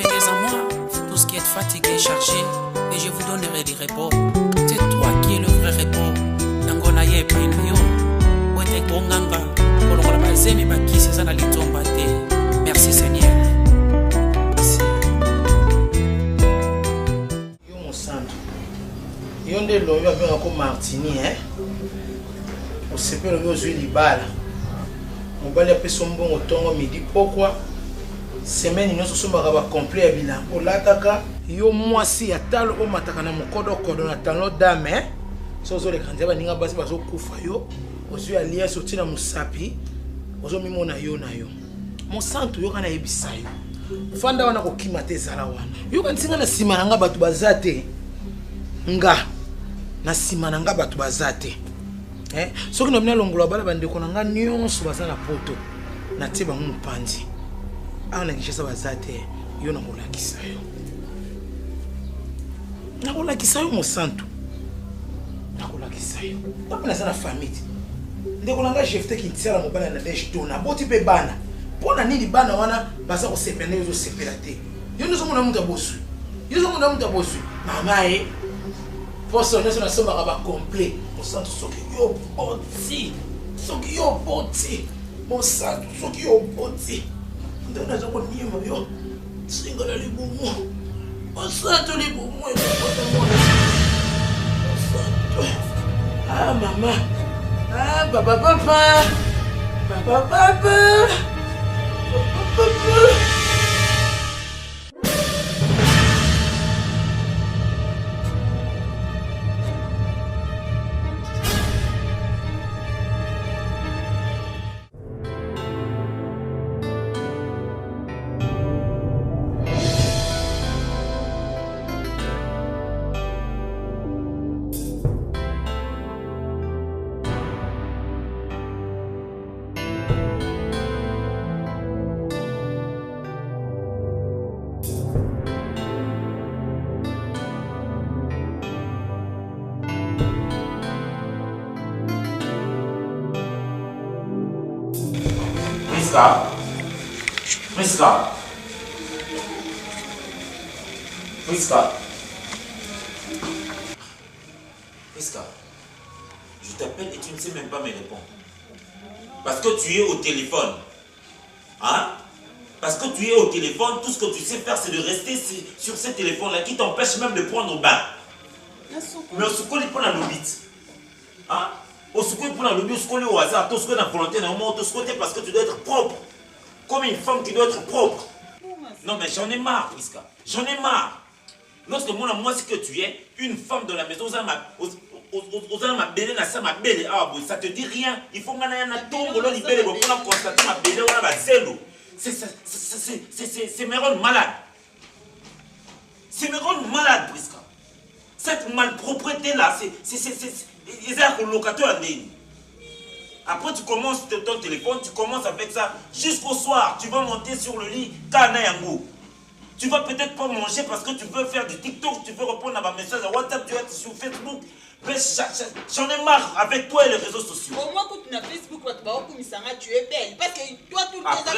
Apaisez-moi, tous qui êtes fatigués, chargés, et je vous donnerai du repos. C'est toi qui es le vrai repos. Nangona ye painayo, wete konganga, kolongola bazemi bakisi sana litomba te. Merci Seigneur. Merci. Yo mon santo. Yo nde loyo abenga ko Martini au sepelo yo zwi libala. Mobali apesa mbongo tongo midi pokwa. Semaine nyonso sombaka ba complet ya bilan. Olataka yo mwasi ya talo o mataka na mokodo kodo na talo dame. Sozo le kanza baninga basi bazo kufa yo. Ozwi alia soti na musapi. Ozo mimona yo na yo. Mon santo yo kana yebisa yo. Fanda wana ko kimate zala wana. Yo kantinga na sima nanga batu bazate. Nga na sima nanga batu bazate. Soki na mina longola bala bandeko nanga nyonso bazana poto. Na tiba mpanzi. Ana ngishesa bazate yo na kolakisa yo. Na kolakisa yo mon santo. Na kolakisa yo. Tapana sana famille. Ndeko nanga jefte ki ntsala mobala na desh tona. Boti pe bana. Pona nini bana wana baza ko sepende yo sepela te. Yo nzo mona muta bosu. Yo nzo mona muta bosu. Mama Poso nyo na soma ba complet. Mon santo soki yo boti. Soki yo boti. Mon santo soki yo boti. Ndona zo ko nima yo. Singa la libumu. Mon santo libumu e ko Mon santo. Ah mama. Ah papa papa. Papa papa. Papa. Priska, je t'appelle et tu ne sais même pas me répondre. Parce que tu es au téléphone. Hein? Parce que tu es au téléphone, tout ce que tu sais faire, c'est de rester sur ce téléphone-là qui t'empêche même de prendre au bain. Mais au secours, il prend la lobite. Hein? Au secours, il prend la lobite, au secours, au hasard, au secours, dans la volonté, au secours, parce que tu dois être propre. Comme une femme qui doit être propre. Non, mais j'en ai marre, Priska. J'en ai marre. Lorsque moi, c'est que tu es une femme de la maison, ça te dit rien. Il faut que c'est me rendre malade. C'est me rendre malade, Priska. Cette malpropreté-là, c'est un locateur. Après, tu commences ton téléphone, tu commences avec ça jusqu'au soir. Tu vas monter sur le lit, Kanayango. Tu vas peut-être pas manger parce que tu veux faire du TikTok, tu veux répondre à ma message à WhatsApp, tu vas être sur Facebook. Mais j'en ai marre avec toi et les réseaux sociaux. Au moins, quand tu as Facebook, tu es belle. Parce que toi, tout le temps, après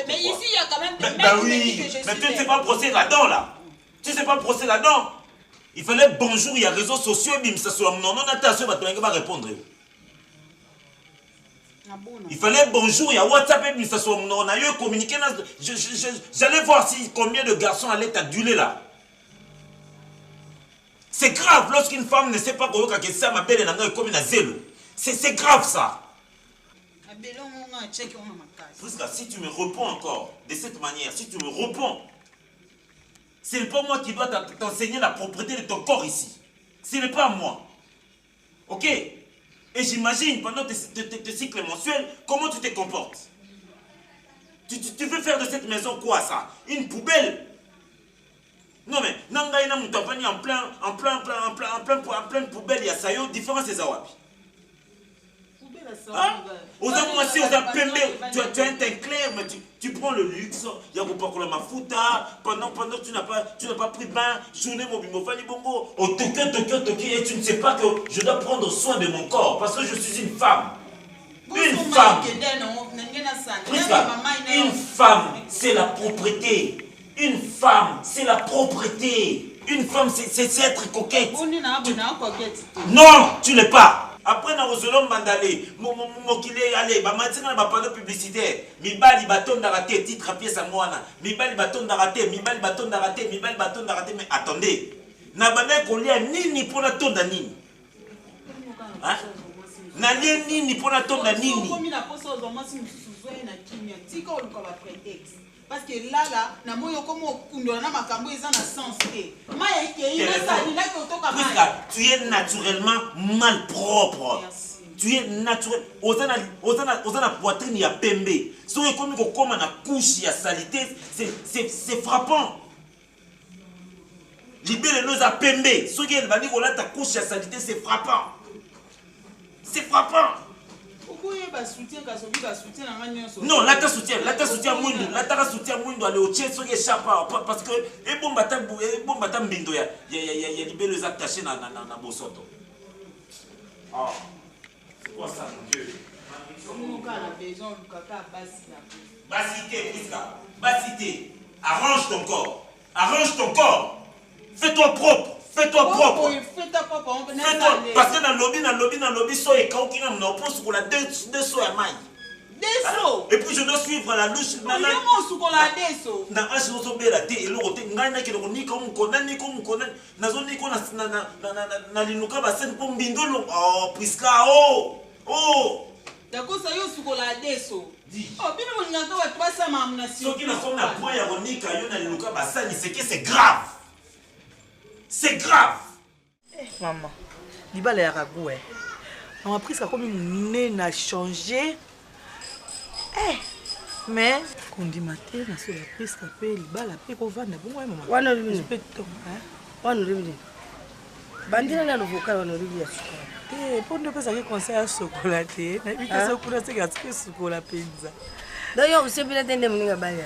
mais ici, il y a quand même des mecs qui me disent que je suis belle. Mais tu ne sais pas brosser là-dedans, là. Tu ne sais pas brosser là-dedans. Il fallait bonjour, il y a réseaux sociaux, bim, ça soit non, non, attention, tu vas répondre. Il fallait bonjour, il y a WhatsApp, bim, ça soit non, on a eu communiqué. J'allais voir si combien de garçons allaient t'aduler là. C'est grave lorsqu'une femme ne sait pas comment ça ma belle est comme une zélo. C'est grave ça. Si tu me réponds encore de cette manière, si tu me réponds, ce n'est pas moi qui dois t'enseigner la propreté de ton corps ici. Ce n'est pas moi. Ok? Et j'imagine, pendant tes cycles mensuels, comment tu te comportes. Tu veux faire de cette maison quoi ça? Une poubelle? Non mais, Nangaïna Moutapani en plein poubelle, il y a ça, différence c'est Zawapi. Hein? Aux moitié, aux pembe, tu as un teint clair, mais tu prends le luxe, il y a beaucoup de mafuta, pendant que tu n'as pas pris bain, journée mobimofani bongo, au toqué, et tu ne sais pas que je dois prendre soin de mon corps, parce que je suis une femme. Une femme, c'est la propriété. Une femme, c'est la propriété. Une femme, c'est être coquette. Non, tu l'es pas. Après, na Rosolom Mandalé, Mokile, allez, matin, na panneau publicitaire. Mibali bâton d'arrêté, titre à pièce à moi. Mibali bâton d'arrêté, Mibali bâton d'arrêté, Mibali bâton d'arrêté. Mais attendez, na banane qu'on lit à Nini pour la tonne d'Anini. Hein? Na Nini pour la tonne d'Anini. Parce que là, na moyo comme kundona na makambo eza na sens te. Tu es naturellement malpropre. Tu es naturel. Ozana poitrine ya pembe. Si on comme comme na couche ya salité, c'est frappant. Libérez nos à pembe. Si on va dire qu'on a ta couche ya salité, c'est frappant. C'est frappant. Non, là tu soutiens Mouindou, là tu soutiens Mouindou aller au tien sur les chapeaux parce que et bon batam bindo ya libéré les attachés na bosoto. Ah. C'est quoi ça mon Dieu? Basité. Arrange ton corps. Fais-toi propre. Fais-toi propre. Parce que dans le lobby, so et quand on a pense pour la deux so à maille. Et puis je dois suivre la louche. C'est grave. C'est grave. Maman, Libala ya ragou. Maman prise comme une nez n'a changé. Mais quand dit matin, na sur la prise capé Libala pe ko vanda bon maman. Wana libi. Wana libi. Bandina na vocal wana libi ya chocolat. Pour ne pas savoir conseil à chocolaté, na bika so kuna se gatike chocolat pizza. D'ailleurs, vous savez tende mninga baya.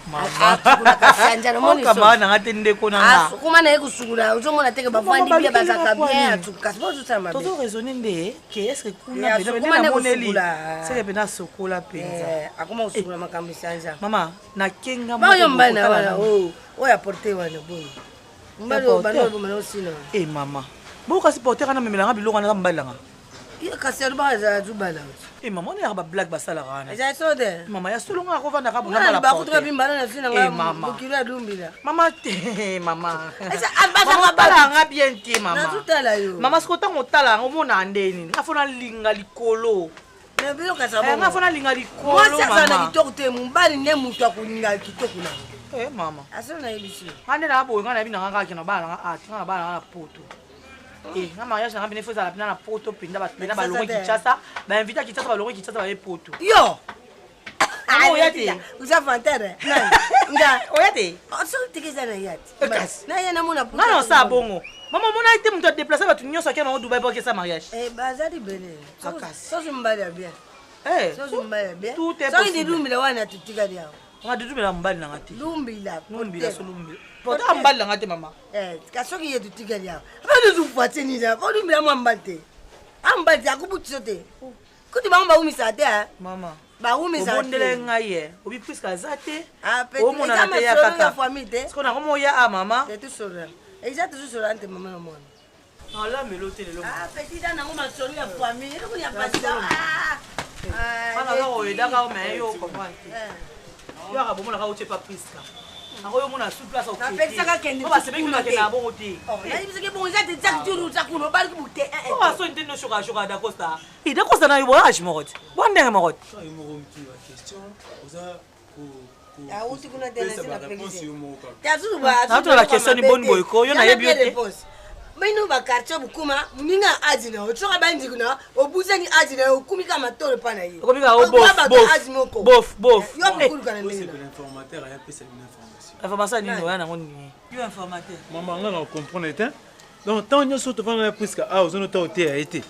Maman. Kasanja na moni so. Kama na ngatende ko na nga. Kuma na yekusukula, uzomona teke bafandi bia bazaka bien atuka. Sipo ça mabe. Toto raisonner nde que est-ce que kuna na moneli. C'est que bena sokola pizza. Akoma usukula makambo sanja. Mama, na kenga mo. Ba mbana wala o ya porter wana boy. Mbalo bano bomana osino. Mama. Boka si porter kana memelanga biloko na mbalanga. Kasser ba za zubala. Maman, on est à blague basala rana. J'ai sauté. Maman, ya solo nga ko vanda ka bona la porte. Ba bimbana na fina nga. Bokilo adumbila. Maman, maman. Esa abasa nga nga bien te maman. Na tutala yo. Maman, skota ngotala ngomona ndeni. Afona linga likolo. Na bilo kasaba. Nga fona linga likolo. Moi ça na kitoko te mumbali ne mutu akulinga kitoko na. Maman. Asa na yebisi. Ngane na bo ngana bina nga kina bana nga nga bana na poto. Na mariage na bine faisala na poto pinda ba longo Kinshasa ba invita Kinshasa ba longo Kinshasa ba poto yo oyate uza fantere nga oyate so tikisa na yati na yana mona na no sa bongo mama mona ite muto déplacer ba tunyo soke na Dubai pour que ça mariage bazali bele so mbali bien so mbali bien tout est possible so ndi lumila wana tutika dia nga dudumela mbali na ngati lumbila so lumbila pota mbali na ngati mama kasoki yetu tutika dia ba du fuate ni da ba lumbila mwambate ambate akubutso te kuti bamba umisa te mama ba umisa te bondele ngaye obi puisque azate o mona na te ya kaka siko na komo ya mama te tu sora eja tu sora ante mama na mona ala melote lelo petit ana ngoma sori ya famille ko ya pasa ana ga o edaka o me yo comprendre yo ka bomona ka uche pa puisque akoyo mona sur place au on va se benga na bon oti na ibise ke bon zate tsak turu takuno bali ku bute on va so ntendo shoka da costa ida costa na yo age morot bonde morot question oza ya uti kuna tena sina pekisi la question ni bonne boy ko yo na yebi yote Mino ba quartier bukuma muninga ajina ochoka bandi kuna obuzani ajina okumika matole pana hiyo okumika bof yo mukuru kana nini l'informateur a appelé cette information information ni no yana ngoni yo informateur maman nga na comprendre était donc tant nyo soto fana presque ozono ta oté a été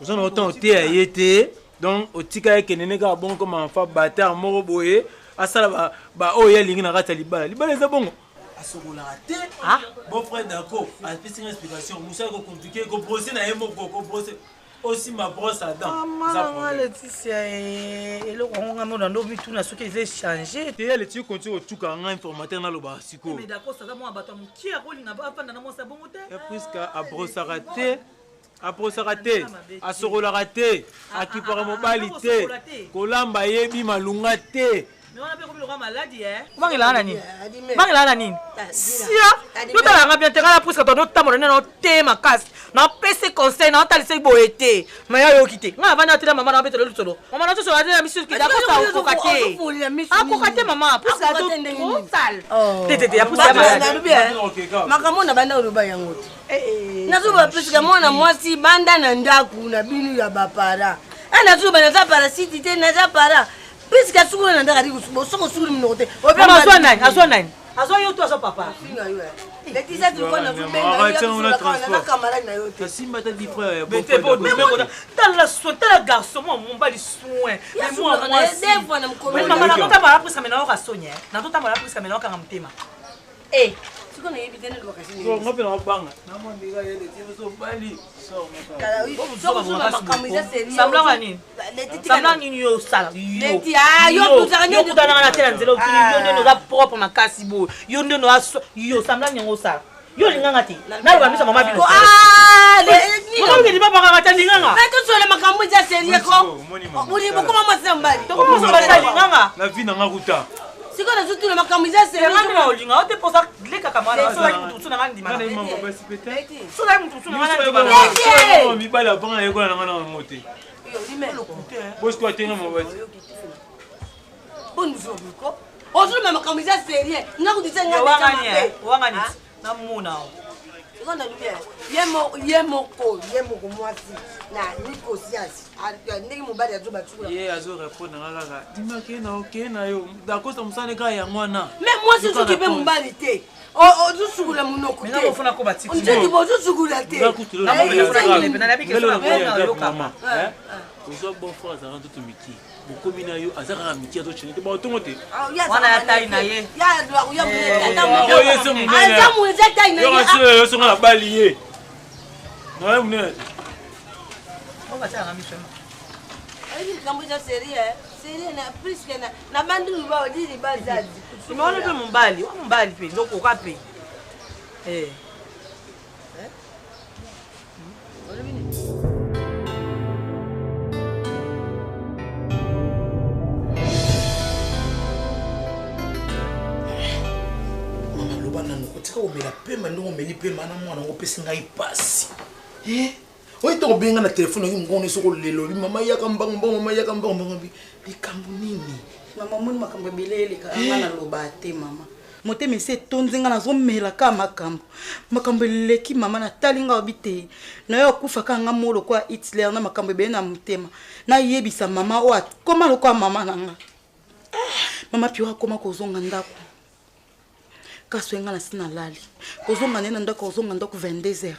ozono ta oté a été donc otika ekenene ka bon comme enfant bâtard moko boye asala ba oya lingi na kata libala za bongo asokola te bon frère d'accord a pesi une explication musa ko compliqué ko brosser na yemo ko brosser aussi ma brosse à dents. Maman, Laetitia, et le rond, on a mis tout ce qui est changé. Et elle, tu continues tout quand on a informateur dans le basico. Mais d'accord, ça va moi abattre mon qui a roulé n'a pas pendant mon sabon moteur. Et puisque à brosse à rater. Après raté, à se raté, à qui par mobilité, Kolamba yebi malunga te. Mais on a fait comme le roi maladie, hein? Comment il a un anine? Si, nous t'avons bien terrain pour ce que notre temps, on a un thème à casse. Non, PC conseil, non, t'as laissé boété. Mais il y a eu quitté. On a vendu à maman, on a fait le solo. On m'a dit sur la mission qui est d'accord, ça a cocaté. Ah, cocaté, maman, pour ça, trop sale. Tété, à pousser à ma makambo na banda oloba yango te nazoba pesika mwana mwasi banda na ndaku na binu ya bapara nazoba naza parasite te naza para pesika suku na ndaka diko soko suku minoko te azwa nani azwa yo to azwa papa Laetitia tulikuwa na vubenga camarade na yo te Simba ta dit frère bete bo dans la soin dans la garçon moi mon bali soin mais moi des fois na mkono mais maman na tota mala presque maintenant ka sonya na tota mala presque maintenant ka mtema siko na yebi tena lwa kasi so ngapi na banga na mo ndiga yele ti so bali so kala wi soko suka makamwiza seri sambla nini sambla nini yo sala yo tuzaka nyo kutana na tela nzela yo ndio za propre makasi bo yo ndio no yo sambla nyango sala yo linganga ti na ba misa mama bino ni ni baba nganga tandinganga na to sole makamwiza seri ko uli bokoma masambali to koma masambali linganga la vie na ngakuta siko na zutu na makamwiza seri nganga olinga ote posa leka kamara so la mtu na ngandi mana mama basi pete so la mtu na ngandi mi bala banga yeko na ngana mote yo dime boss ko tenga mo basi bon ko ozo na makamwiza seri na kudisa ngandi wangani na muna Seconde lumière, yemoko mwasi na ni conscience. Ndeki mobali azo batula. Ye azo répondre na kaka. Dima ke na okay na yo. D'accord ça musane ka ya mwana. Mais moi c'est ce qui peut mobali te. O zo sugula munoko te. Mais na fona ko batiki. On dit bo zo sugula te. Na kutilo na na biki so na yo kama. Ozo bon frère ça rentre tout miki. Bokomi na yo azaka miki azo chenete ba otongo te. Wana ya tai na ye. Ya doa ya mu. Ata mu za tai na ye. Yo so na bali ye. Na mu ne. On va faire un mission. Ai kambuja serie na plus que na bandu ba odiri bazazi. Simaona pe mbali pe ndoko ka pe. Mama lobana nokotika omela pema ndongo omeli pema na mwana ngo pesi ngai pasi oyo to obenga na telefone oyo ngone soko lelo mama yaka mbango mama yaka mbango likambo nini mama moni makambo ebele anga na loba te mama motema ese tonzenga nazomela ka makambo eleki mama natalinga obi te nayo akufaka nga molo kwa Hitler na makambo ebele na motema nayebisa mama oyo akoma lokwa mama na nga mama pio akoma kozonga ndako kasi nga na sina lali kozonga nena ndako kozonga ndako 22h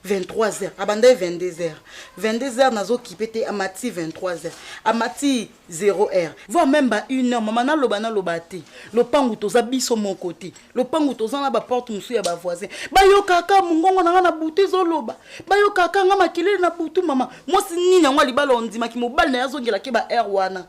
23h abanda 22h nazo kipete amati 23h amati 0h voire même ba 1h mama na loba te lopangu toza biso mon côté lopangu toza na ba porte musu ya ba voisin bayokaka mungongo na butu zoloba bayokaka nga makilele na butu mama mosi nini ngwa libala ondima ki mobile na yazongela ke ba air wana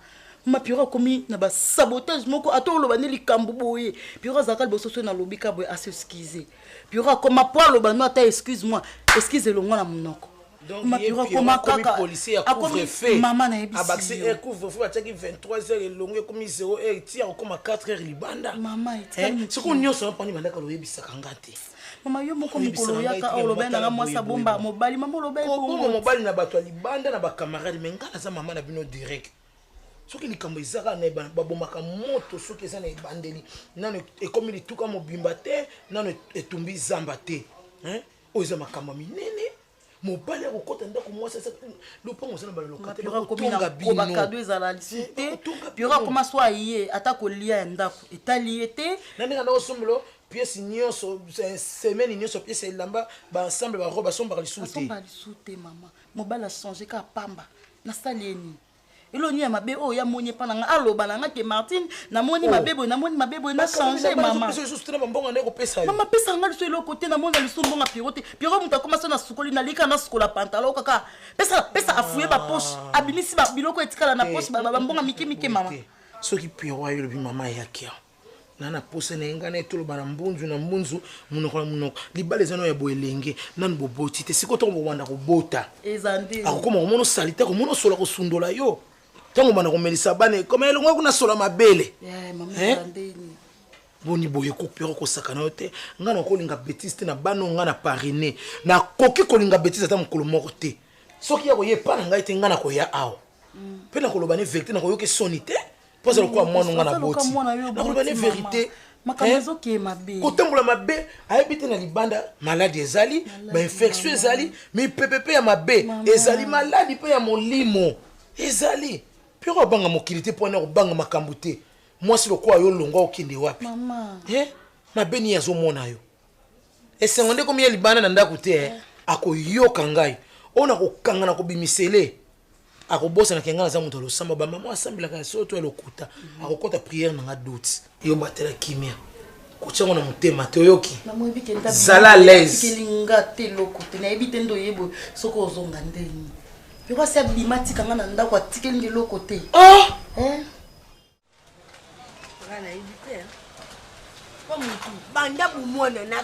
ma pira komi na ba sabotage moko atolo ba neli kambu boye pira zakal bososo na lobika boye à s'excuser pira koma po lo ba no ata excuse-moi excuse le ngona monoko donc ma pira koma kaka policier a couvre-feu mama na ebisi abaxi couvre-feu ataki 23h elongo komi 0h tia koma 4h libanda mama itani siko nyonso pani bandaka lo yebisaka ngate mama yo moko mukolo yaka olobenda na mwasa bomba mobali mama olobenda ko mobali na bato libanda na ba camarade mengala za mama na bino direct soki likambo ezaka na babomaka moto soki eza na ebandeli nano ekomi lituka mobimba te nano etumbi zamba te oyo eza makambo minene mobali akokota ndako mwasi lopango eza na baloka te bakotonga binobakado ezala lisu te pira koma so aye ata kolia ya ndako etali ye te na ndenge naosombelo pièce nyonso semaine nyonso pièce elamba baensemble barobe basombaka lisu te mama mobali achangé ka pamba nasali eni eloni ya mabe o ya moni pa nanga aloba nanga ke Martine na moni mabebo na changer mama mama pesa nga liso eloko te na moni liso mbonga pirote piro muta koma so na sukoli na lika na sukola pantalon kaka pesa afuye ba poche abimisi ba biloko etikala na poche ba mbonga mike mama soki piro ayo lobi mama yakia nana pose na ngana etolo bana mbunzu na mbunzu munoko libale zano ya boelenge nanu boboti te sikoto bobanda ko bota ezandi akoma komono salite komono sola ko sundola yo tango bana ko melisa bane koma elongo kuna sola mabele mama ezandeni boni boye ko piro ko sakana yote ngana ko linga betiste na bano ngana pariner na koki ko linga betiste ta mukolo moko te soki ya ko ye pana ngai te ngana ko ya awo pena ko lobane vérité na ko yoke sonité parce que quoi moi non na boti na ko lobane vérité makambo ki mabe kotembola mabe ayebite na libanda maladie ezali ba infection ezali mi pepepe ya mabe ezali maladie pe ya molimo ezali piro banga mokilité pona ko banga makambo te moi si lokwa yo longa okinde wapi mama mabe ni yazo mona yo esengonde komi ya libanda na ndako te akoyoka ngai ona ko kanga na ko bimisele akobosa na kenga za muto lo samba ba mama asambila ka soto elokuta akokota prière na nga doute yo batela kimia kuchango na mutema te oyoki zala l'aise kelinga te lokuta na ebite ndo yebo soko ozonga ndeni piko sa bimati kanga na ndako atikelingi lokote Kana ebite comme tout banda bumona na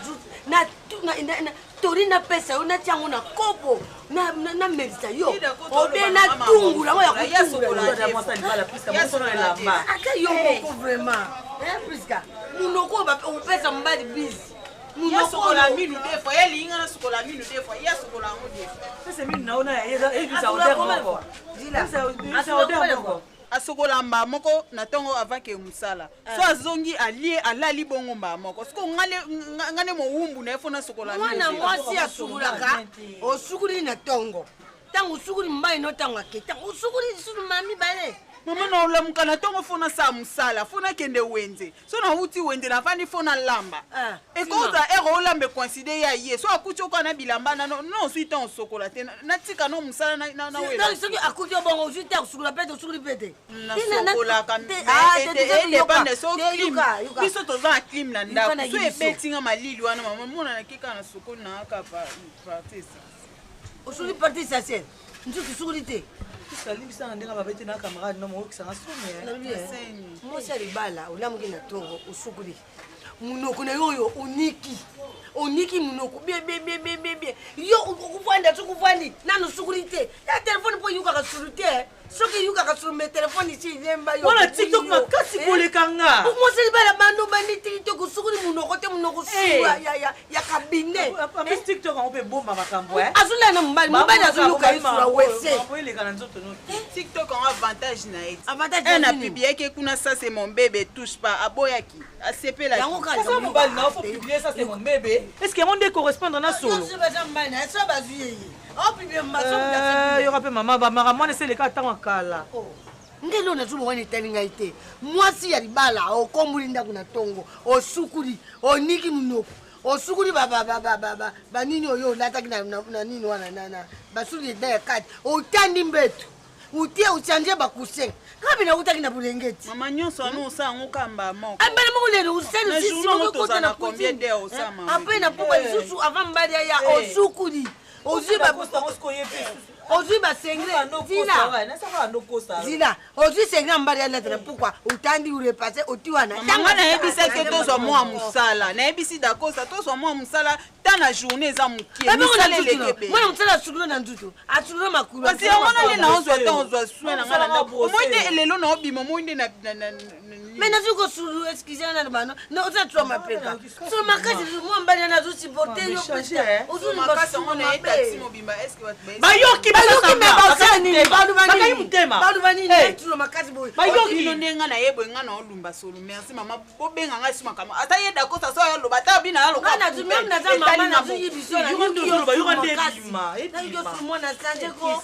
tori na pesa yo na tiango na kopo na medita yo obe na tungu la ya kutungula aka yo moko vraiment Priska munoko ba pesa mbali busy munoko la minu defo yeli inga na sukola minu defo ya sukola ngo defo pesa minu naona ya evisa odeur moko asa odeur moko asokola mba moko na tongo avant que musala so azongi alali bongo mba moko siko ngane mo wumbu na efona sokola mbi mwana mwasi asukulaka osukuli na tongo tango usukuli mbai no tango aketa usukuli sulu mami bale mama na olamuka na tongo fona sa musala fona kende wenze so na uti wende na fani fona lamba ekoza ero olambe consider ya ye so akuti okana bilamba na no suite on sokola te na tika no musala na wela donc soki akuti bongo usuite usukula pete usukuli pete na sokola kambe depende so clim biso toza clim na ndako so ebetinga malili wana mama mona na kika na sokoli na aka partie usukuli partie ça c'est ntuki usukuli te salibisa na ndenge babete na camarade no mo kisanga somme moi c'est libala olamuki na tongo usukuli munoko na yoyo oniki munoko bien yo ukuvanda tukuvandi nanu usukuli te ya telefone po yuka ka surute soki yuka ka sur me telefone ici lemba yo wala TikTok makasi kolekanga moi c'est libala bando bandi TikTok usukuli munoko te munoko suwa ya kabine mais TikTok on peut bomba makambo azula na mbali azuluka isura wese kolekana nzoto no TikTok en avantage na it avantage na publier que kuna ça c'est mon bébé touche pas aboyaki ACP la yango ka mbali na faut publier ça c'est mon bébé est-ce que monde correspondre na solo il y aura pas maman ba mara moi c'est le cas tant kala ndelo na zulo wani telinga ite mwasi ya libala okomulinda kuna tongo osukuli oniki munoko osukuli ba nini oyo lataki na nini wana nana basuli de kati otandi mbetu utie uchanje bakuse kabi na utaki na bulengeti mama nyonso anu osango kamba moko abana moko lelo uselu sisi moko kota na combien d'heures osama apena pupa lisusu avant mbali ya osukuli oziba oziba sengre zila ozi sengre mbali ya lettre pourquoi utandi urepasser otiwana tanga na ebisa ke tozo mwa musala na ebisi dakosa tozo mwa musala tana journée za mukie musala lekebe mwana musala sukulu na nzuto asukulu makulu parce que on ali na onzo ta onzo soin na ngala ndako moinde lelo na obima moinde na mais na zuko sulu excusez na bano na oza twa mapeka so makasi mwa mbali na zo supporter yo pesa ozuni makasi on est taxi mobimba est-ce que votre bayoki bayoki ndenge na yebo nga na olumba solo merci mama bobenga nga sima kama ata yeda kosa so yo loba ta bina lo kana tu même na za mama na zo yibiso na yo ndé bima et yo su mona sanje ko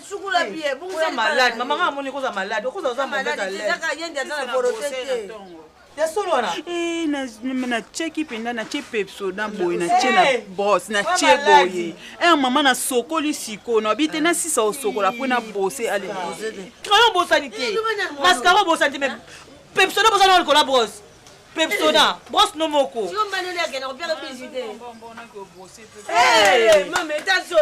sukula bien bongo malade mama nga moni ko za malade ko za malade zaka yende za na borotete ya solo wana na cheki penda na che pepso na boy na che na boss na che boy mama na sokoli siko na bite na sisa osokola po na bosser allez kana bosanité mascara bosanité mais pepso na bosana ko la brosse pepso na brosse no moko si on va aller à gagner on peut visiter maman attention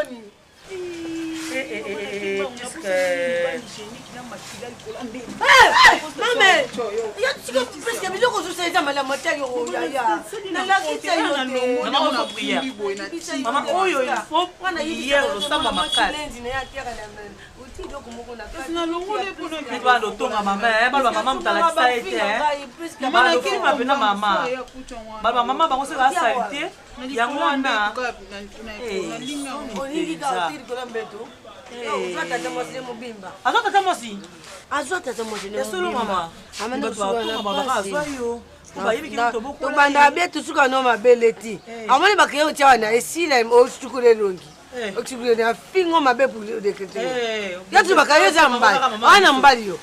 tobanda bie tusuka no mabele ti amoni bakeye otia wana esila osukule longi okisukule na fingo mabe pour le décréter yo tu bakaye za mbali ana mbali yo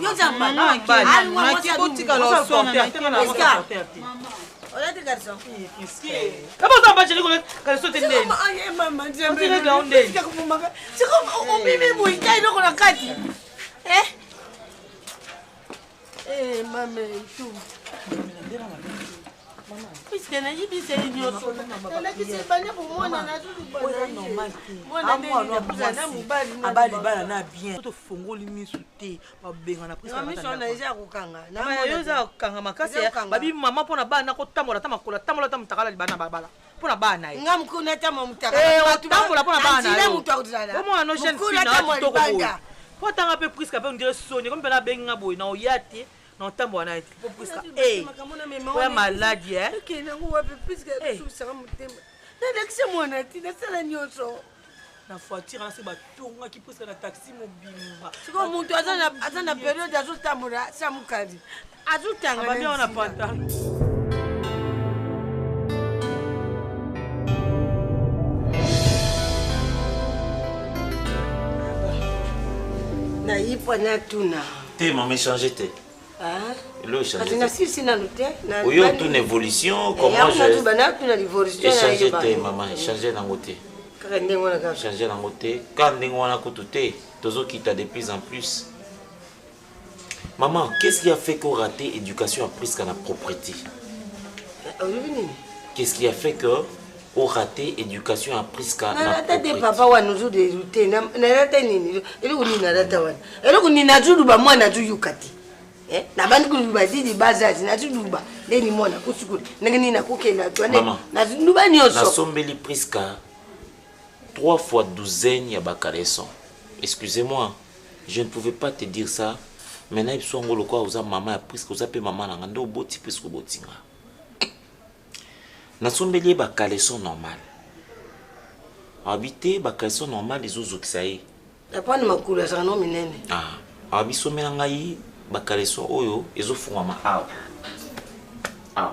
yo za mbali na kibotika lo sona olete garçon kama ça va chérie quand ça te ndeni maman on dirait que on ndeni c'est comme on bimi buika ino kona kati maman tout puisque na yibi c'est ignoso la qui c'est banya pour moi na tout normal abali bala na bien to fongoli misu te babenga na prise na na eza kokanga na yo za kokanga makasi babi mama pona bana ko tamola tamakola tamola tamutakala libana babala pona bana ye ngam kuna tamo mutakala tamola pona bana ye comment no jeune fille na to ko po tanga pe prise ka pe on dirait sonné comme pena benga boy na oyate non tambo na po prise ka ouais maladie OK na ngwa pe prise ka tout ça mutemba na lekise mona ti na sala nyoso na voiture na se batonga ki prise na taxi mobimba siko muntu azana période azotambola sa mukadi azutanga ba bien on a pantalon na yipo na tuna T'es maman changé t'es. Ah. L'eau changé. Na sisi na lute na. Oui, on tourne évolution comment je. Tu bana tuna l'évolution. Changer t'es maman, changer dans côté. Changer dans côté. Quand on a côté, tozo quitte de plus en plus. Maman, qu'est-ce qui a fait qu'on raté éducation à prise qu'à la propriété? Qu'est-ce qui a fait que on raté éducation à prise qu'à la propriété? Papa wa nous de route na rata nini ele kuni na rata wana ele kuni na zulu ba mwana zu yukati na bandi kuni ba didi bazazi na zulu ba leni mwana kusukuli ngeni na kokela twana na zulu ba nyoso na sombeli prise qu'à 3 fois douzaine ya bakaleson. Excusez-moi, je ne pouvais pas te dire ça. Maintenant il sont ngolo quoi oza maman prise que oza pe maman na ndo boti prise ko botinga. Na sombeli bakaleson normal. Habité bakaleson normal les autres kisaye. Apana makula sa no minene. Ah, abiso mena ngai bakaleson oyo ezofunga ma aw. Aw.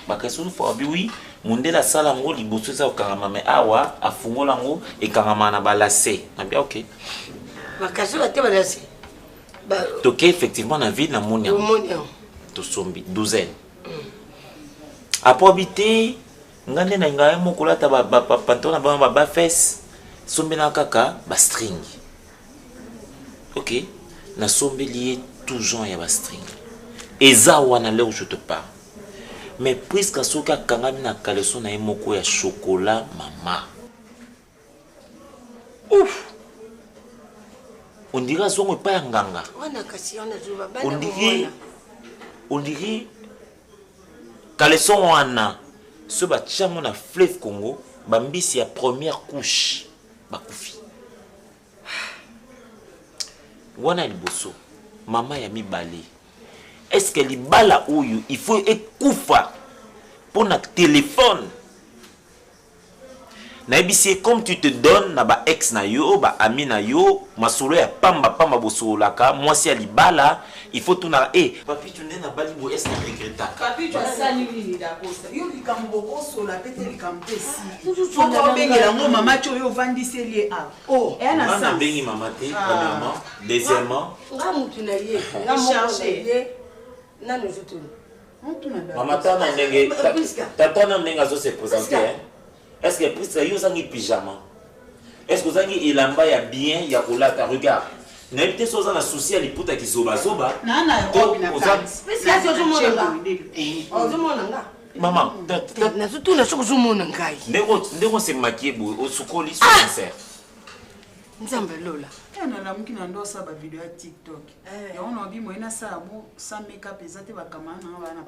Bakaleson fo abi oui, mondela sala ngo liboso za okangama me awa afungola ngo ekangama na balase. Na bien OK. Bakaleson te balase. Donc effectivement na ville na monia. To sombi douzaine. Après habiter ngande na ngai mokola ta ba pantona ba fesse sombi na kaka ba string. OK, na sombi lié toujours ya ba string. Eza wana là où je te parle. Mais puisque soka kangami na caleçon na moko ya chocolat mama. Ouf. On dirait zongo pas ya nganga. On dirait caleçon wana ce ba chango na fleuve Congo bambisi ya première couche bakufi. Wana liboso mama ya mibale. Est-ce que libala oyo il faut ekufa pour na téléphone? Naibisi comme tu te donnes na ba ex na yo ba ami na yo masolo ya pamba bosolaka moi si alibala il faut tout na papi tu n'es na bali bo est regretta papi tu asani ni dakosa yo likambo bosola pete likambo esi faut ko bengela ngo mama cho yo vandiseli a oh na sa bengi mama te premièrement deuxièmement ngamu tu na ye ngamu chercher nani ozotuna Maman, tata na ndenge azo se présenter. Est-ce que Priska yo zangi pyjama? Est-ce que zangi ilamba ya bien ya kolata? Regarde. Na évité so za na souci ya liputa ki zoba zoba. Na robe na pants. Priska zo mona nga. Maman, na zotuna soko zo mona ngai. Ndeko se maquiller bo osukoli so sincère. Nzambe lola. nalamuki na ndo osala bavideo ya tiktok yango na obi moyena asala mo sa makeup eza te bakamana nanga bana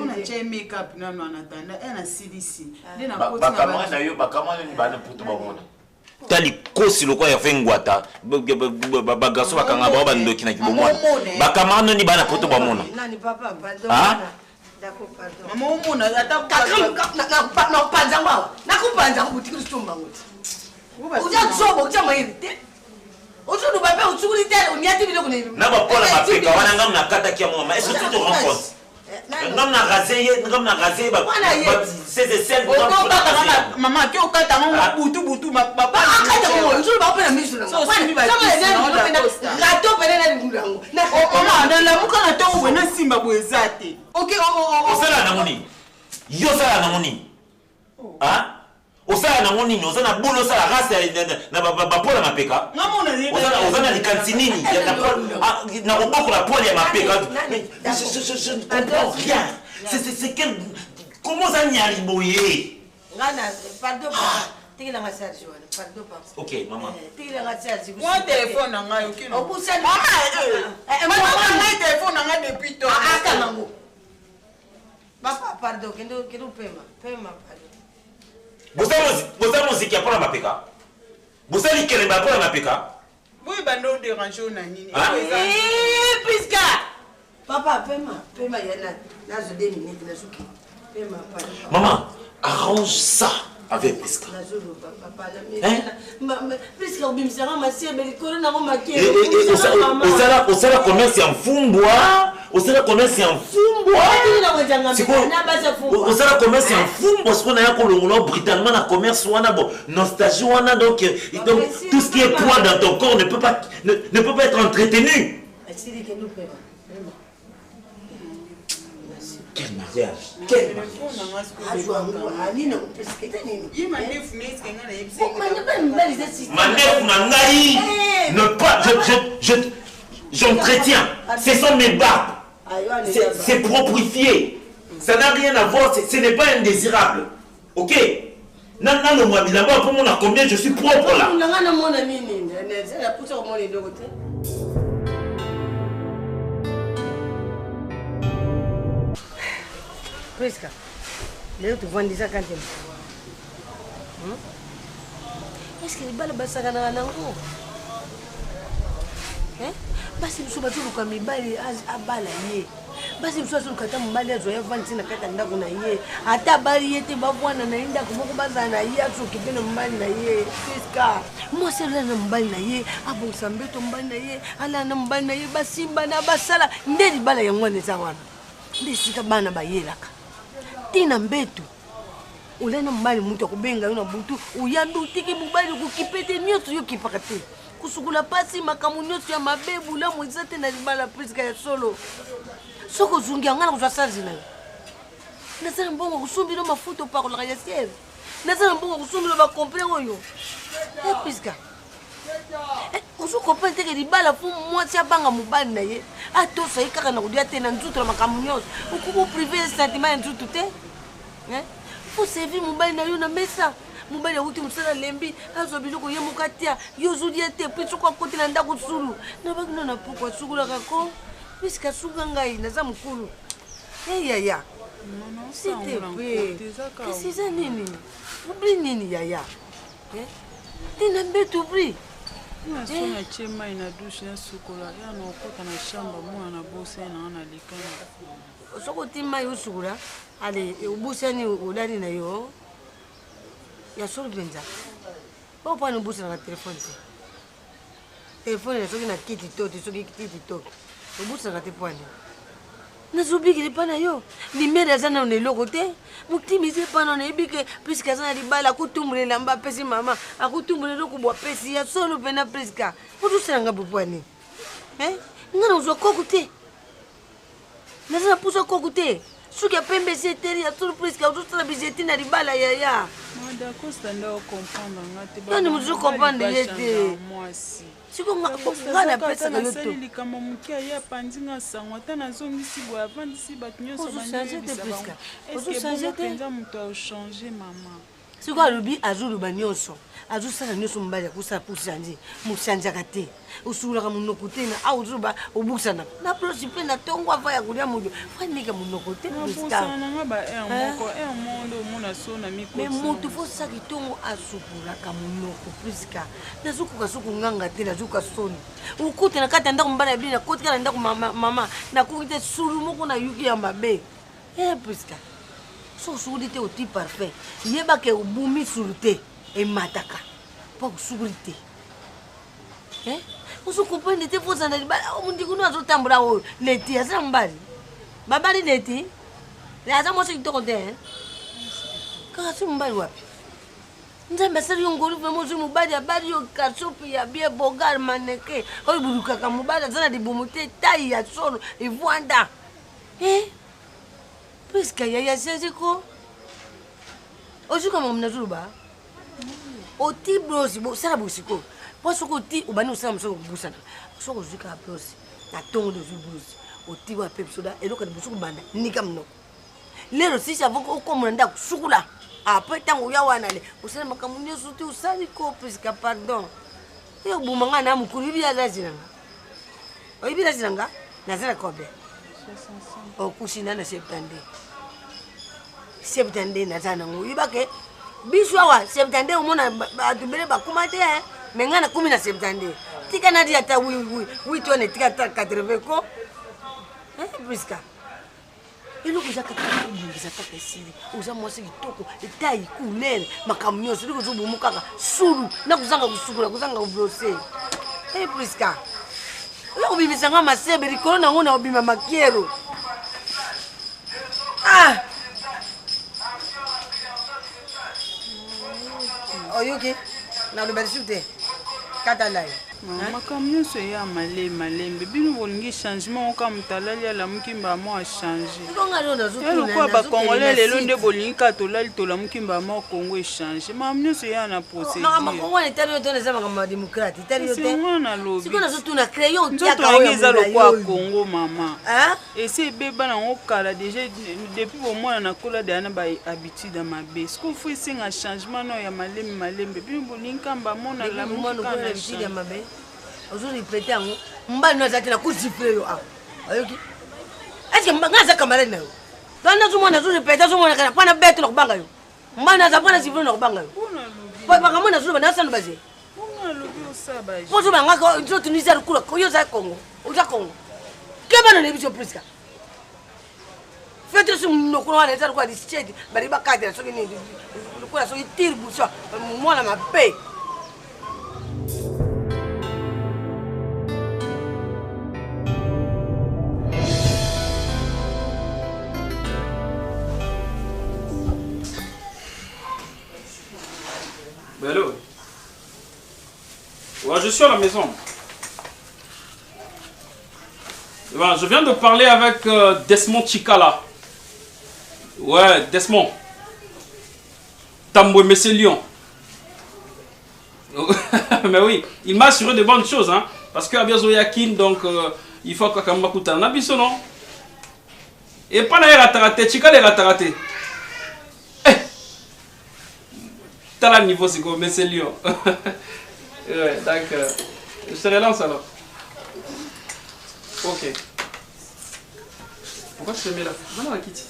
natia makeup nano anatanda na silisi nde bakamana yo bakamana ni bana putu bamona tali kosi lokwa ya fe ngwata bagaso bakanga bao bandoki na kibomwana bakamana ni bana putu bamona nani papa pardon mama omona ata nakupanza ngwawa nakupanza nguti kusitumba nguti ujazobo kuchama hivi te utudu bape utsukuli tele unyati bilo kuna hivi na bapola mapeka wana ngam na kata kia mama est-ce que tu te rends compte ngam na raser ba c'est celle mama ke okata ngam butu papa akata ngo utudu bape na misu so simi ba ngato pele na ngulango na mama na muka na to wena simba boezate okay osala na ngoni yo sala na ngoni ah osala na ngoni oza na bulo osala race na bapola mapeka oza na likanisi nini na kobokola pole ya mapeka je ne comprends rien c'est quel comment oza nyali boye pardon tikilanga charge wana pardon papa ok maman tikilanga charge moi téléphone na ngai okino obusani mama ngai téléphone na ngai depuis to akamango papa pardon kendo pema pardon boza muziki ya mpona mapeka bozali kelemba ya mpona mapeka boye bando dérange na nini Priska papa pema yana nazo 2 minutes nazuki pema pardon maman arrange ça avec Priska nazo papa Priska obimisanga masiebe likolo nango makee osala commerce ya mfumbwa osala commerce ya mfumbwa osala commerce ya mfumbwa siko na ya kolongola brutalement na commerce wana bon nostalgie wana donc tout ce qui est poids dans ton corps ne peut pas être entretenu. Quel mariage, mandefu na ngai ne pas j'entretiens, ce sont mes barbes, c'est proprifié, ça n'a rien à voir, ce n'est pas indésirable, ok? Non, le moi, là-bas, pour moi, combien je suis propre là. Priska, leo tuvandisa kante. Est-ce que les balles basaka na nango? Basi msuba tu kwa mibali abala ye. Basi msuba tu kata mbali azo ya vanti na kata ndako na ye. Ata bali yete babwana na inda kumoko bazana ye azo kipena mbali na ye. Priska, moi c'est là na mbali na ye, abon sambeto mbali na ye, ala na mbali na ye basimba na basala ndeli bala ya ngwane za wana. Ndisika bana bayelaka. Tina mbetu ulena mbali mutu akubenga yona butu uyandu tiki mubali kukipete nyoto yo kipakate kusukula pasi makamu nyoto ya mabebu la mwizate na libala Priska ya solo soko zungia ngana kuzwa sazi na nazana mbongo kusumbilo mafuto pa kola ya sieve nazana mbongo kusumbilo ba complet oyo Priska usu comprendre teke libala fu mwasi abanga mubali na ye atosa ikaka na kudia te na nzuto na makamu nyoto ukubu privé sentiment nzuto te faut servir mobile na yo na mesa mobile ya uti musala lembi azo biloko ye mukatia yo zudia te puis kwa côté na ndako sulu na bakino na pokwa sukula kako Priska suga ngai naza mukulu ya c'était peu qu'est-ce ça nini oublie nini ya tina mbetu oublie nasona tie mai na douche na sukola ya na okota na shamba mwana na bosa na likana soko ti mai usukula ale ubusani ulani na yo ya solo benza po pa no busa na telefone telefone soki na kiti toti soki kiti toti ubusa na telefone nazobiki pana yo limere azana na eloko te muktimisi pana na ebike Priska azana libala akutumbulela mba pesi mama akutumbulela kubwa pesi ya solo pena Priska utuselanga bupwani ngana uzwa koku te naza na puso kokute suki ya pembe seteri ya surprise ka uzosala bijeti na libala yaya nani muzo comprendre yete siko nga na pesa ka yoto likambo moke aye apandi nga sango ata nazongisi boye avandisi bato nyonso bandebisapenza moto achange mama siko alobi azoluba nyonso azosala nyonso mobali akosala po change mosanjaka te osulaka monoko te na awa ozoloba obukisana na plosi mpe na ntongo ava ya kolia mojo fanika monoko te nabosananga ba moko monde omona so na me moto fo saki ntongo asupulaka monoko pliska nazokoka sokonganga te nazokoka soni okuta na kati ya ndako mobali ya bili nakotika na ndako mama nakoki te sulu moko na yuki ya mabe pliska so sukuli te oti parfait yebake obumi sulu te emataka mpo akusukuli te ozokomprendre te fozanda libala omundikunu azotambola oyo leti azala mobali babali leti aza mwasi kitoko te kaka si mobali wapi nzambe asali yo ngolu vraimen ozwi mobali abali yo kasopi ya bie bogar maneke oyo bulukaka mobali aza na libumu te tai ya solo evwanda puiske yaya change ko ozwi kama mnazuluba oti brosi sala bosiko po soko oti ubani osala mosoko kobusana soko ozwi kaka brosi na ntongo de ozwi brosi oti wa pepe soda eloko na bosuku banda nika mnoko lero sisi avoko okomona ndako sukula apres ntango oya wana le osala makambo nyonso te osali ko puiske pardon oyo obuma ngai na mokulu oyibi alazinanga oyibi lazinanga nazala kobe okusina na 72 naza nango oyibake biso awa 72 omona bato bele bakuma te me ngai na 72 tika nadi ata wito wana etika ata 80 ko priska eloko eza kaka obongisa kaka esili oza mwasi kitoko etai couleur makambo nyonso eloko ozobomu kaka sulu na kozanga kosukula kozanga koblose priska oyo kobimisanga masebe likolo nango na obima makiero oyoki naloba lisusu te kata lai makambo nyonso eya malembe bino bolingi changement oka moto alali alamuki mbamo achange elokwa bakongolais lelo nde bolingi ka tolali tolamuki mbamo akongo echange makambo nyonso eya na procédurenzotoyangi eza lokwa kongo mama esi ebeba nango kala déjà depuis bomwana nakola deya na bahabitude ya mabe siko fo esenga changement no ya malembe bino bolingi ka mbamo na lamuki ka na change aujourd'hui prêter yango mbali naza te na kusifle yo awa oyoki est-ce que nga za camarade na yo donc nazomona zo répéter azomona kana pana bête na kubanga yo mbali naza pana sifle na kubanga yo po bakamona nazo na sanu baze pozo banga ko nzo tunisa rukula ko yo za Congo uza Congo kebana ne biso priska fete sum no ko wana za ko di chedi bari bakade so ni ko so itir buso mwana mabe. Allô? Ouais, je suis à la maison. Ouais, je viens de parler avec Desmond Chikala. Ouais, Desmond. Tamboué Messé Lyon. Mais oui, il m'a assuré de bonnes choses, hein. Parce que Abiazo Yakin, donc, il faut que Kambakuta n'abisse, non? Et pas la ratarate, Chikala ratarate. T'as le niveau, c'est comme Messé Lyon. Ouais, d'accord. Je te relance alors. Ok. Pourquoi tu te mets là? Voilà la Kitty.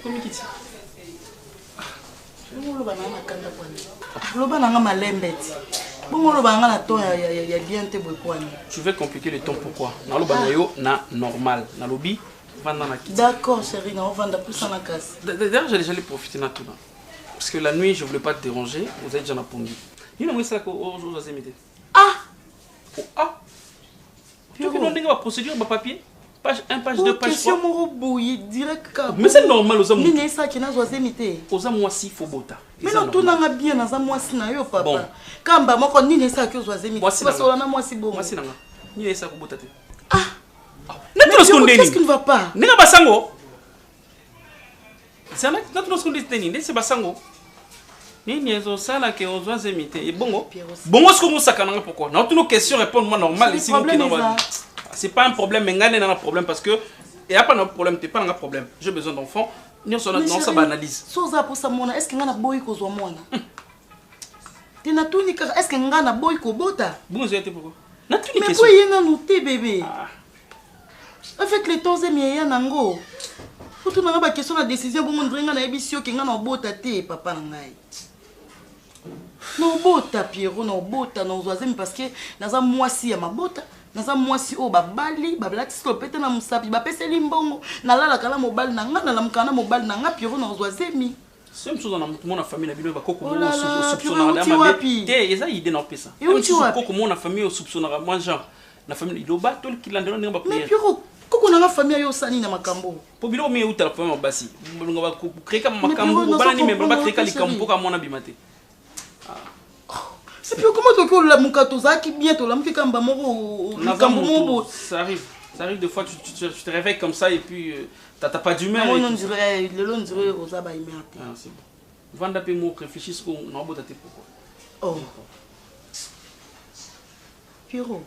Comment Kitty? Tu veux compliquer le ton, pourquoi? Normal. D'accord, chérie, on va plus en la casse. D'ailleurs, j'allais profiter de tout. Parce que la nuit, je ne voulais pas te déranger. Vous êtes déjà en pongi. Il y a ça aux amis. Ah! Tu veux que nous ayons la procédure, ma papier? Page 1, page 2, page 3. Mais c'est normal aux amis. Aux amis, moi, si, faut bota. Mais non, tout n'a bien dans un mois, sinon, papa. Quand bah, moi, on n'y est ça que aux amis. Moi, si, moi, si bon. Moi, si, n'y est ça que bota. Ah! Mais tu Qu'est-ce qui ne va pas? N'est-ce pas Basango? C'est c'est Basango. Nini ezo sala ke ozo zemite et bongo ce que vous sakana pourquoi na toutes nos questions répondre moi normal ici c'est pas un problème mais ngane na problème parce que et après un problème t'es pas un problème j'ai besoin d'enfants ni on ça banalise soza pour ça mona est-ce que ngana boy ko zo mona tina tuni ka est-ce que ngana boy ko bota bongo était pourquoi na tuni question mais boy na noté bébé avec les temps et mieux nango faut tout na ba question la décision pour montrer ngana ebisio ke ngana bota te papa ngai non bota Pierrot non bota non zoazemi parce que naza mwasi ya mabota naza mwasi o babali bablati ko pete na musapi ba peseli mbongo na lala kala mobile na nga na mkana mobile na nga Pierrot non zoazemi c'est une chose dans mon famille na bino ba koko mo soupçonnera ma te eza idée na pesa koko mo na famille o soupçonnera moi genre na famille iloba tol kilandelo nga ba mais Pierrot koko na famille yo sani na makambo po bilo mi uta la famille basi nga ba kreka makambo bana ni memba ba kreka likambo ka mona bimate. Et puis comment tu la mukatoza qui bientôt la mukika mbamoro ça arrive des fois tu te réveilles comme ça et puis t'as pas d'humeur. Non on dirait le long dirait rosa ba imerte. Ah c'est bon. Vanda pe mo réfléchir ce qu'on a beau t'ater pourquoi. Oh. Pierrot.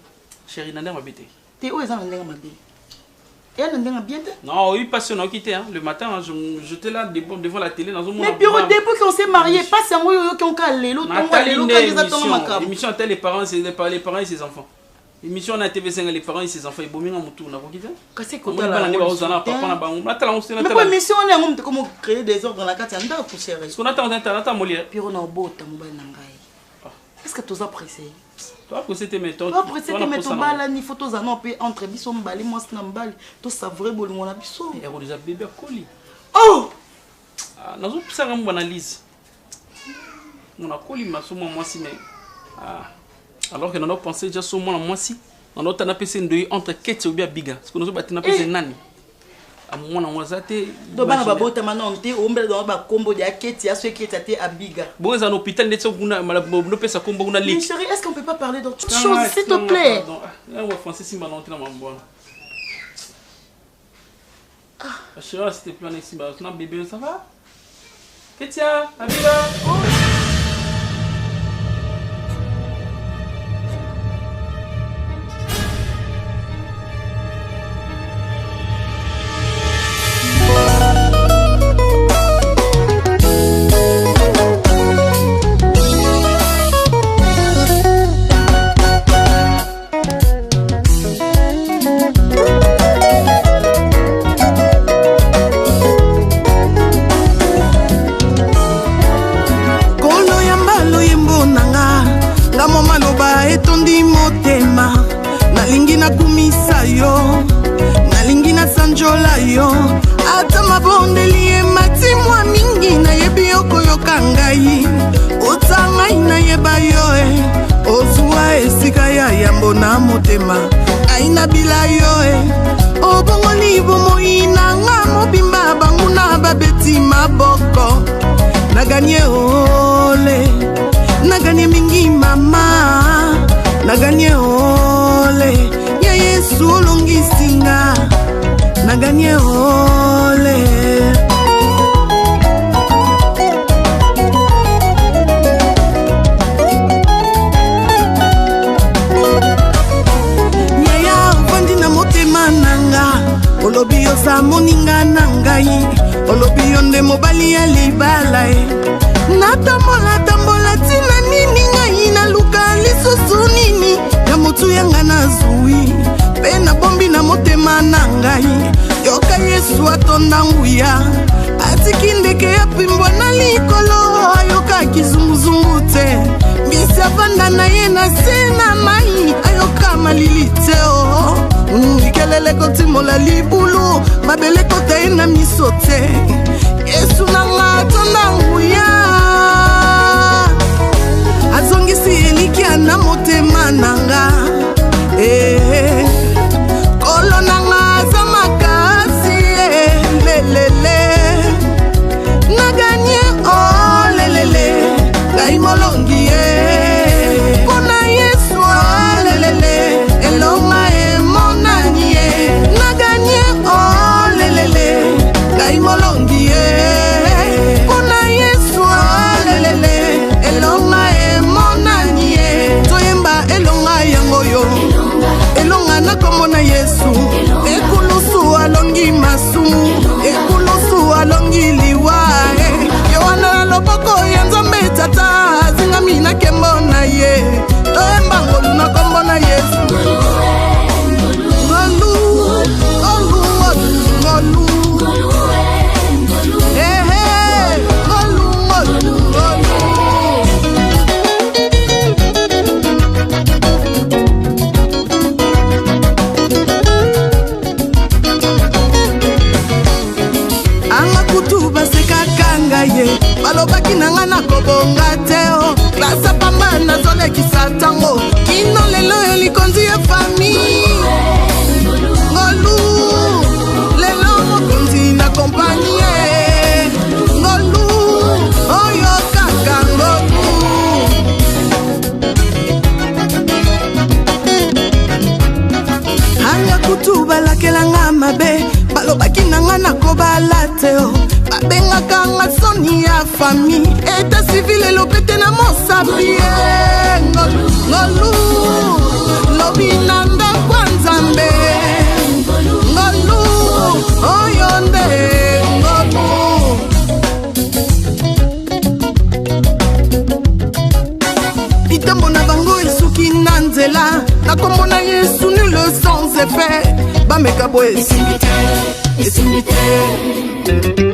Chérie nanda mabete. T'es où ezanga ndenga mabe? Et elle ndenga bien? Non, il passe on a quitté hein le matin j'étais là devant la télé dans un moment. Mais Pierrot depuis qu'on s'est marié pas c'est moi qui ont calé l'autre on va les émission à les parents et ses enfants. Émission na TV5 les parents et ses enfants et bominga mutu na kokita. Kasi kota la papa na bango. Natala on se natala. Mais émission on est ngom comme créer des ordres dans la carte anda pour chérie. Ce qu'on attend dans Molière. Pierrot na bota mobile na ngai. Est-ce que tu as apprécié? Toi après c'était méthode. Toi après c'était méthode bala ni photos à non pe entre biso mbali moi na mbali to savourer bolingo na biso. Et on déjà bébé colis. Oh! Ah nazo pisa ngam analyse. On a colis maso moi si mais alors que nous avons pensé déjà sur moi si on a tapé une entre Kete ou bien Biga parce que nous avons battu na pese nani. A moi na mwazate do bana babota manon te ombele do ba combo de Kete ya ceux qui étaient à Biga. Bon dans l'hôpital net so kuna no pesa combo una lik. Chérie, est-ce qu'on peut pas parler d'autre chose s'il te plaît? On va français si malon na mambo. Ah, chérie, s'il te plaît ici ba na bébé ça va? Ketia, Abiga. Aina bila yoe obongo libo moina nga mobimba bangu na babeti maboko naganye ole naganye mingi mama naganye ole ya Yesu longisinga naganye ole olobi oza moninga na ngai olobi onde mobali ya libala natambola tina nini ngai naluka lisusu nini ya motu yanga nazwi mpe nabombi na motema na ngai yoka Yesu atonda nguya atiki ndeke ya pimbwa na likolo ayoka kizunguzungu te mbisi avanda na ye na se na mai ayoka malili te ikelele kotimola libulu mabele kota ye na miso te Yesu nanga atonda nguya azongisi elikia na motema nanga kolo nanga aza makasi lelele naganye o lelele ngai molongi ye mpona Yesu lelele elonga emonani ye naganye kutu balakelanga mabe balobaki nanga nakobala te o babengaka nga soni ya fami eta civil elopete na mosabrie ngolu lobi nanga kwa nzambe ngolu oyo nde ngolu litambo na bango esuki na nzela nakomona yesu nul sans effet bameka boye esimbi te